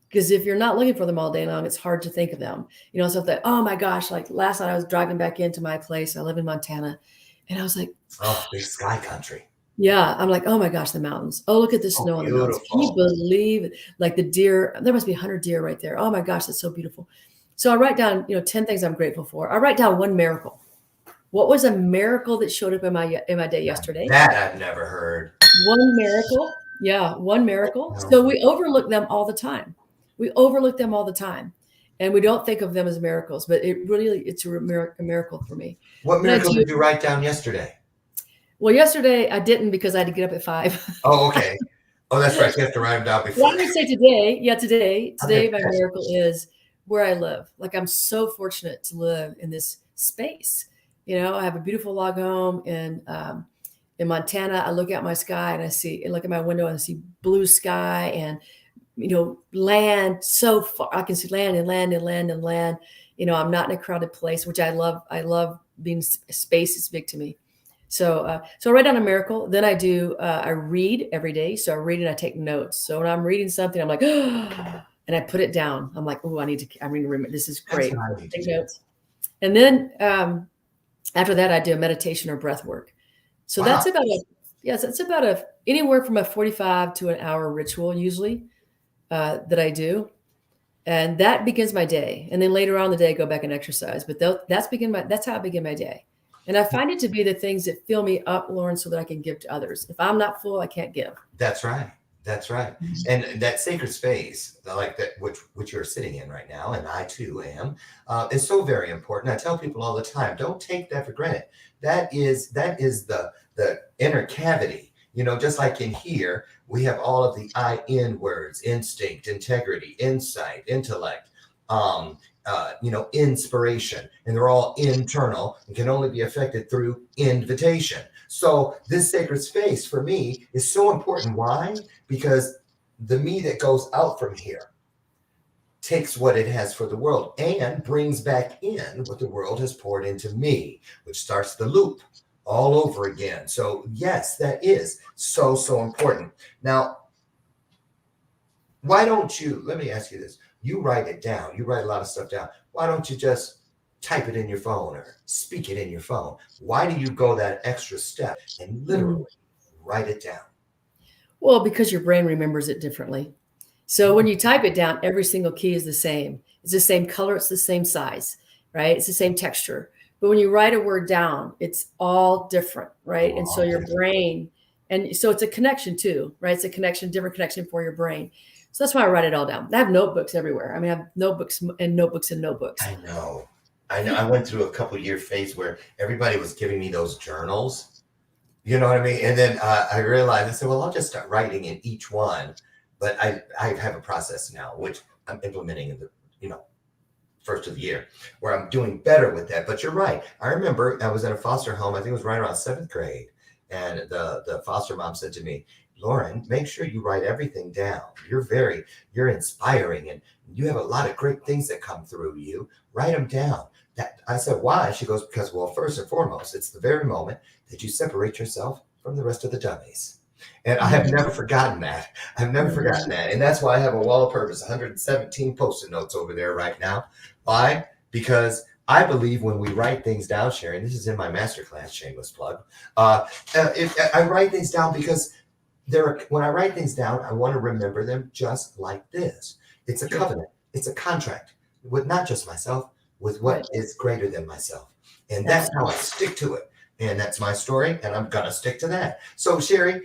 Because if you're not looking for them all day long, it's hard to think of them. So that, oh my gosh, like last night I was driving back into my place. I live in Montana. And I was like, oh, big sky country. Yeah. I'm like, oh my gosh, the mountains. Oh, look at the snow on the mountains. Can you believe like the deer? There must be 100 deer right there. Oh my gosh, that's so beautiful. So I write down, 10 things I'm grateful for. I write down one miracle. What was a miracle that showed up in my day yesterday? That I've never heard. One miracle. Yeah, one miracle. So we overlook them all the time. And we don't think of them as miracles, but it's a miracle for me. What miracle did you write down yesterday? Well, yesterday I didn't, because I had to get up at 5. Oh, okay. Oh, that's right. You have to write them down Well, before. I would say today, today Okay. my miracle is where I live. Like I'm so fortunate to live in this space. You know, I have a beautiful log home in Montana. I look out my sky and I look at my window and I see blue sky and, you know, land so far. I can see land and land and land and land. You know, I'm not in a crowded place, which I love. I love being space is big to me. So, so I write down a miracle. Then I read every day. So I read and I take notes. So when I'm reading something, I'm like, and I put it down. I'm like, oh, I need to remember. This is great. That's what I need to Take do. notes. And then after that, I do a meditation or breath work. So Wow. that's about anywhere from a 45 to an hour ritual usually that I do. And that begins my day. And then later on in the day, I go back and exercise. But that's how I begin my day. And I find it to be the things that fill me up, Lauren, so that I can give to others. If I'm not full, I can't give. That's right. That's right. And that sacred space, like that, which you're sitting in right now, and I too am, is so very important. I tell people all the time, don't take that for granted. That is the inner cavity. You know, just like in here, we have all of the I-N words: instinct, integrity, insight, intellect, inspiration, and they're all internal and can only be affected through invitation. So this sacred space for me is so important. Why? Because the me that goes out from here takes what it has for the world and brings back in what the world has poured into me, which starts the loop all over again. So yes, that is so important. Now, why don't you, let me ask you this. You write it down. You write a lot of stuff down. Why don't you just type it in your phone or speak it in your phone? Why do you go that extra step and literally write it down? Well, because your brain remembers it differently. So when you type it down, every single key is the same. It's the same color. It's the same size, right? It's the same texture. But when you write a word down, it's all different, right? And so your brain, and so it's a connection too, right? It's a connection, different connection for your brain. So that's why I write it all down. I have notebooks everywhere. I mean, I have notebooks and notebooks and notebooks. I know. I went through a couple-year phase where everybody was giving me those journals. You know what I mean? And then I realized, I said, well, I'll just start writing in each one. But I have a process now, which I'm implementing in the, first of the year, where I'm doing better with that. But you're right. I remember I was in a foster home. I think it was right around 7th grade. And the foster mom said to me, Lauren, make sure you write everything down. You're inspiring and you have a lot of great things that come through you. Write them down. I said, why? She goes, because, well, first and foremost, it's the very moment that you separate yourself from the rest of the dummies. And I have never forgotten that. I've never forgotten that. And that's why I have a wall of purpose, 117 Post-it notes over there right now. Why? Because I believe when we write things down, Sharon, this is in my masterclass, shameless plug. I write things down because when I write things down, I want to remember them just like this. It's a covenant. It's a contract with not just myself, with what is greater than myself. And that's how I stick to it. And that's my story, and I'm going to stick to that. So, Sherry,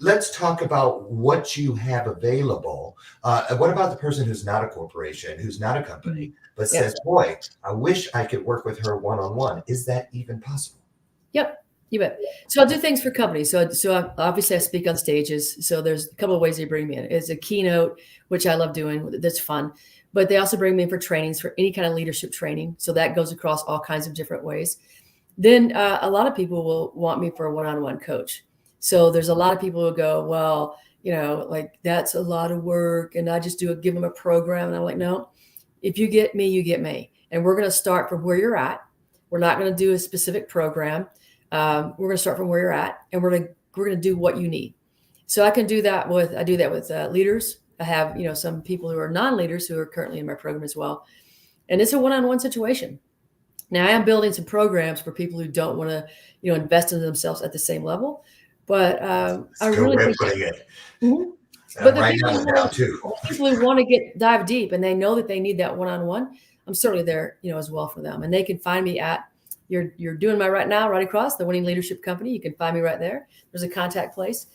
let's talk about what you have available. What about the person who's not a corporation, who's not a company, but says, boy, I wish I could work with her one-on-one. Is that even possible? Yep, you bet. So I'll do things for companies. So obviously I speak on stages. So there's a couple of ways they bring me in. It's a keynote, which I love doing. That's fun. But they also bring me in for trainings, for any kind of leadership training. So that goes across all kinds of different ways. Then a lot of people will want me for a one-on-one coach. So there's a lot of people who go, well, like that's a lot of work. And I just give them a program. And I'm like, no, if you get me, you get me. And we're going to start from where you're at. We're not going to do a specific program. We're going to start from where you're at, and we're going to do what you need. So I do that with leaders. I have, some people who are non-leaders who are currently in my program as well. And it's a one-on-one situation. Now I am building some programs for people who don't want to, invest in themselves at the same level. But I really think it. But right now down too. People who want to dive deep and they know that they need that one-on-one, I'm certainly there, as well for them. And they can find me at you're doing my right now, right across the Winning Leadership Company. You can find me right there. There's a contact place.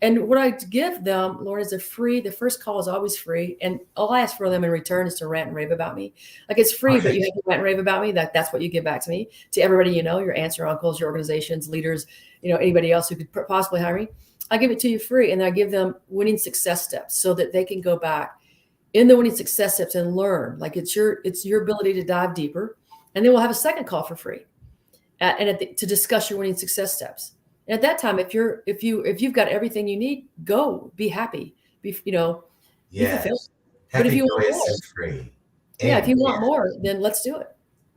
And what I give them, Lauren, is the first call is always free. And all I ask for them in return is to rant and rave about me. Like it's free, but you have to rant and rave about me. That's what you give back to me, to everybody, your aunts, your uncles, your organizations, leaders, anybody else who could possibly hire me. I give it to you free. And I give them winning success steps so that they can go back in the winning success steps and learn. Like it's your ability to dive deeper. And then we'll have a second call for free to discuss your winning success steps. And at that time, if you've got everything you need, go be happy. Be fulfilled. But if you want more, free. If you want more, then let's do it.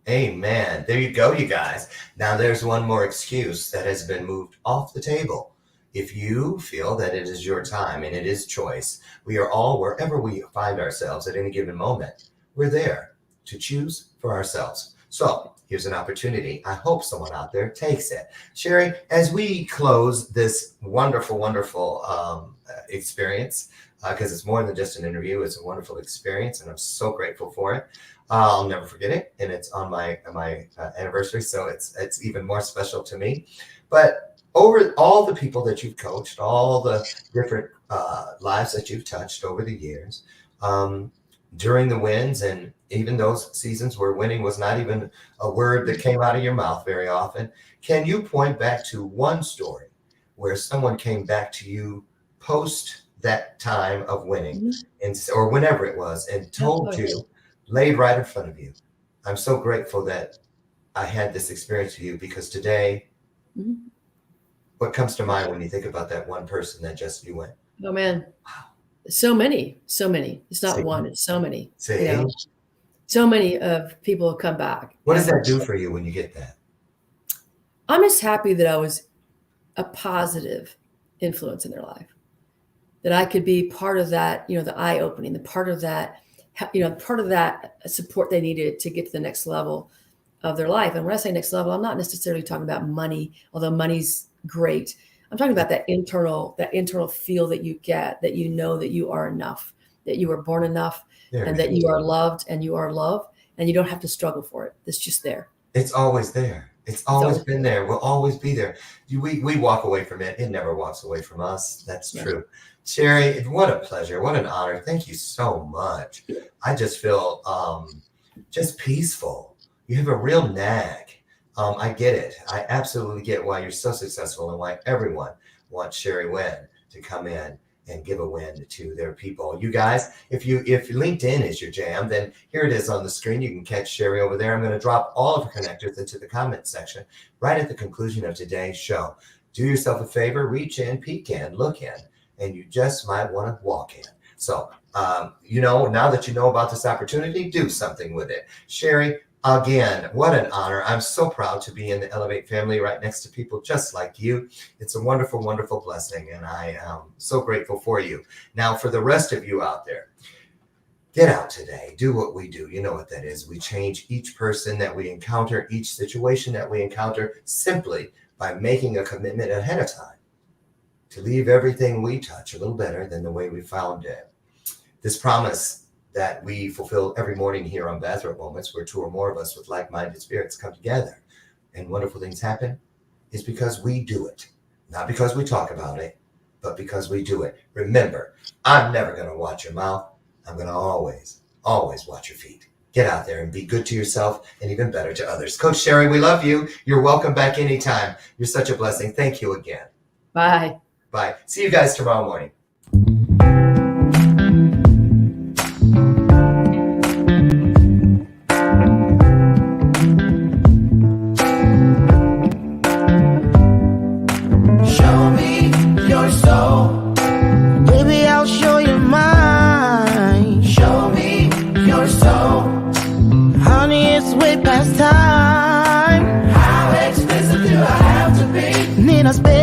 Amen. There you go, you guys. Now there's one more excuse that has been moved off the table. If you feel that it is your time and it is choice, we are all, wherever we find ourselves at any given moment, we're there to choose for ourselves. So here's an opportunity. I hope someone out there takes it. Sherry, as we close this wonderful, wonderful experience, because it's more than just an interview, it's a wonderful experience, and I'm so grateful for it. I'll never forget it, and it's on my anniversary, so it's even more special to me. But over all the people that you've coached, all the different lives that you've touched over the years, during the wins, and even those seasons where winning was not even a word that came out of your mouth very often, can you point back to one story where someone came back to you post that time of winning, or whenever it was, and told you, laid right in front of you, I'm so grateful that I had this experience with you, because today, what comes to mind when you think about that one person that just you went? Oh man, wow. So many. It's not one, it's so many. So many of people have come back. What does that do for you when you get that? I'm just happy that I was a positive influence in their life, that I could be part of that, the eye opening, the part of that, part of that support they needed to get to the next level of their life. And when I say next level, I'm not necessarily talking about money, although money's great. I'm talking about that internal feel that you get, that you know that you are enough, that you were born enough, and that you are loved and you are loved, and you don't have to struggle for it. It's just there. It's always there. It's always been there. We'll always be there. We walk away from it. It never walks away from us. That's true. Sherry, what a pleasure. What an honor. Thank you so much. I just feel just peaceful. You have a real knack. I get it. I absolutely get why you're so successful and why everyone wants Sherry Winn to come in and give a win to their people. You guys, if LinkedIn is your jam, then here it is on the screen. You can catch Sherry over there. I'm going to drop all of her connectors into the comment section right at the conclusion of today's show. Do yourself a favor, reach in, peek in, look in, and you just might want to walk in. So, now that you know about this opportunity, do something with it. Sherry, again, what an honor. I'm so proud to be in the Elevate family right next to people just like you. It's a wonderful, wonderful blessing, and I am so grateful for you. Now, for the rest of you out there, get out today. Do what we do. You know what that is. We change each person that we encounter, each situation that we encounter, simply by making a commitment ahead of time to leave everything we touch a little better than the way we found it. This promise that we fulfill every morning here on Bathrobe Moments, where two or more of us with like-minded spirits come together and wonderful things happen, is because we do it. Not because we talk about it, but because we do it. Remember, I'm never going to watch your mouth. I'm going to always, always watch your feet. Get out there and be good to yourself and even better to others. Coach Sherry, we love you. You're welcome back anytime. You're such a blessing. Thank you again. Bye. Bye. See you guys tomorrow morning. Baby, I'll show you mine. Show me your soul. Honey, it's way past time. How expensive do I have to be? Need I spend